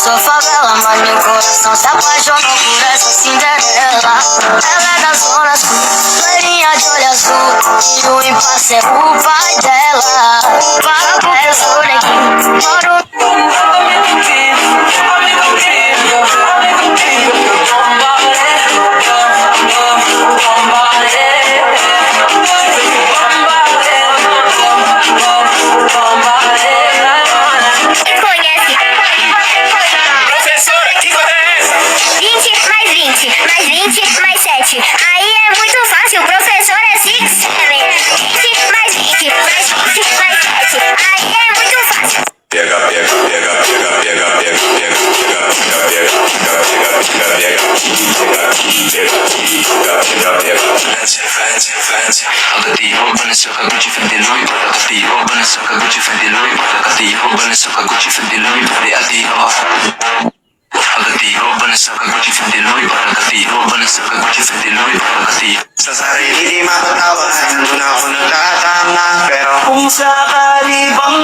sou favela, mas meu coração se apaixonou por essa Cinderela. Ela é da zona sul, loirinha de olho azul, e o impasse é o pai dela. Fala porque eu sou neguinho, moro. Aí é muito fácil, o professor é 6, 7. 20 mais 20 mais 20 mais 7. Aí é muito fácil. Pega, pega, pega, pega, pega, pega, pega, pega, Sa sarili di mapatawa, nandun ako nagtatama. Pero kung sakali bang